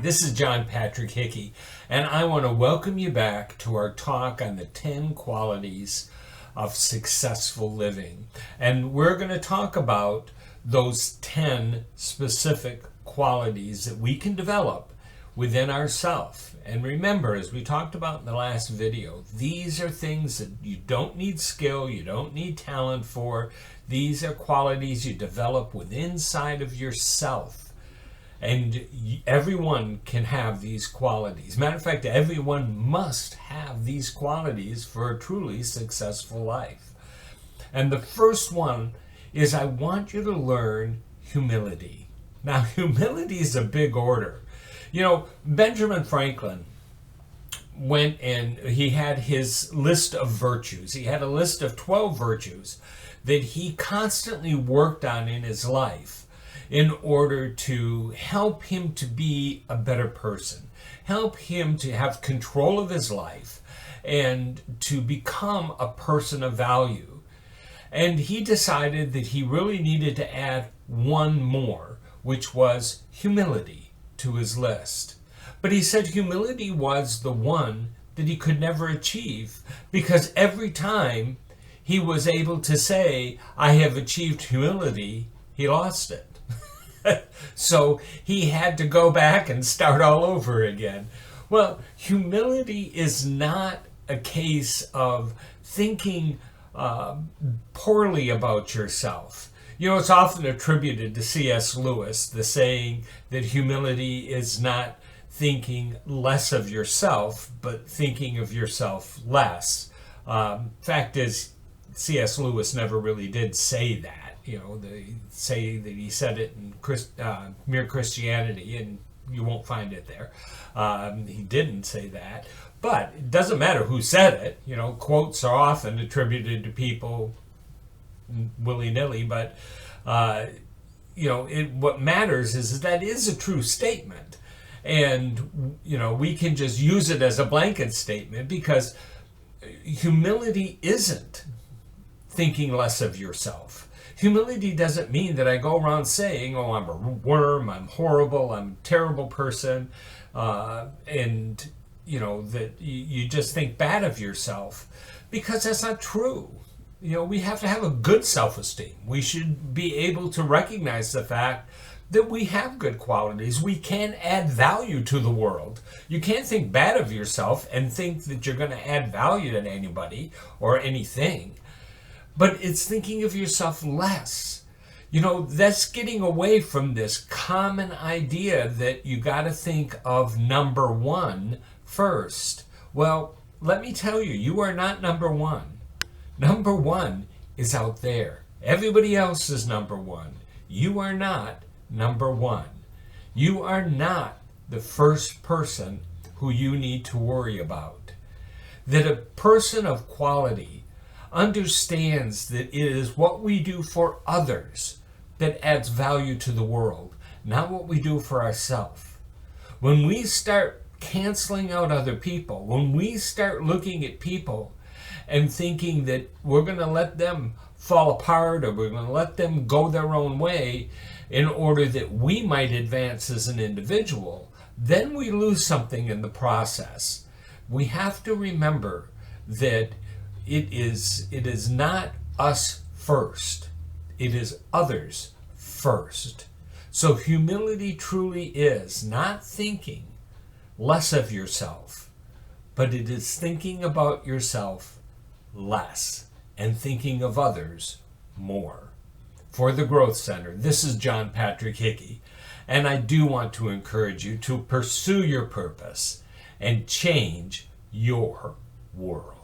this is John Patrick Hickey, and I want to welcome you back to our talk on the 10 qualities of successful living. And we're going to talk about those 10 specific qualities that we can develop within ourselves. And remember, as we talked about in the last video, these are things that you don't need skill, you don't need talent for. These are qualities you develop within inside of yourself. And everyone can have these qualities. Matter of fact, everyone must have these qualities for a truly successful life. And the first one is I want you to learn humility. Now, humility is a big order. You know, Benjamin Franklin went and he had his list of virtues. He had a list of 12 virtues that he constantly worked on in his life in order to help him to be a better person, help him to have control of his life and to become a person of value. And he decided that he really needed to add one more, which was humility, to his list. But he said humility was the one that he could never achieve, because every time he was able to say, I have achieved humility, he lost it. So he had to go back and start all over again. Well, humility is not a case of thinking poorly about yourself. You know, it's often attributed to C.S. Lewis, the saying that humility is not thinking less of yourself, but thinking of yourself less. Fact is, C.S. Lewis never really did say that. You know, they say that he said it in Mere Christianity, and you won't find it there. He didn't say that. But it doesn't matter who said it. You know, quotes are often attributed to people willy-nilly, but you know, what matters is that is a true statement. And, you know, we can just use it as a blanket statement, because humility isn't thinking less of yourself. Humility doesn't mean that I go around saying, oh, I'm a worm, I'm horrible, I'm a terrible person, and, you know, that you just think bad of yourself, because that's not true. You know, we have to have a good self-esteem. We should be able to recognize the fact that we have good qualities. We can add value to the world. You can't think bad of yourself and think that you're going to add value to anybody or anything. But it's thinking of yourself less. You know, that's getting away from this common idea that you got to think of number one first. Well, let me tell you, you are not number one. Number one is out there. Everybody else is number one. You are not number one. You are not the first person who you need to worry about. That a person of quality understands that it is what we do for others that adds value to the world, not what we do for ourselves. When we start canceling out other people, when we start looking at people and thinking that we're going to let them fall apart or we're going to let them go their own way in order that we might advance as an individual, then we lose something in the process. We have to remember that it is not us first. It is others first. So humility truly is not thinking less of yourself, but it is thinking about yourself less and thinking of others more. For the Growth Center, this is John Patrick Hickey, and I do want to encourage you to pursue your purpose and change your world.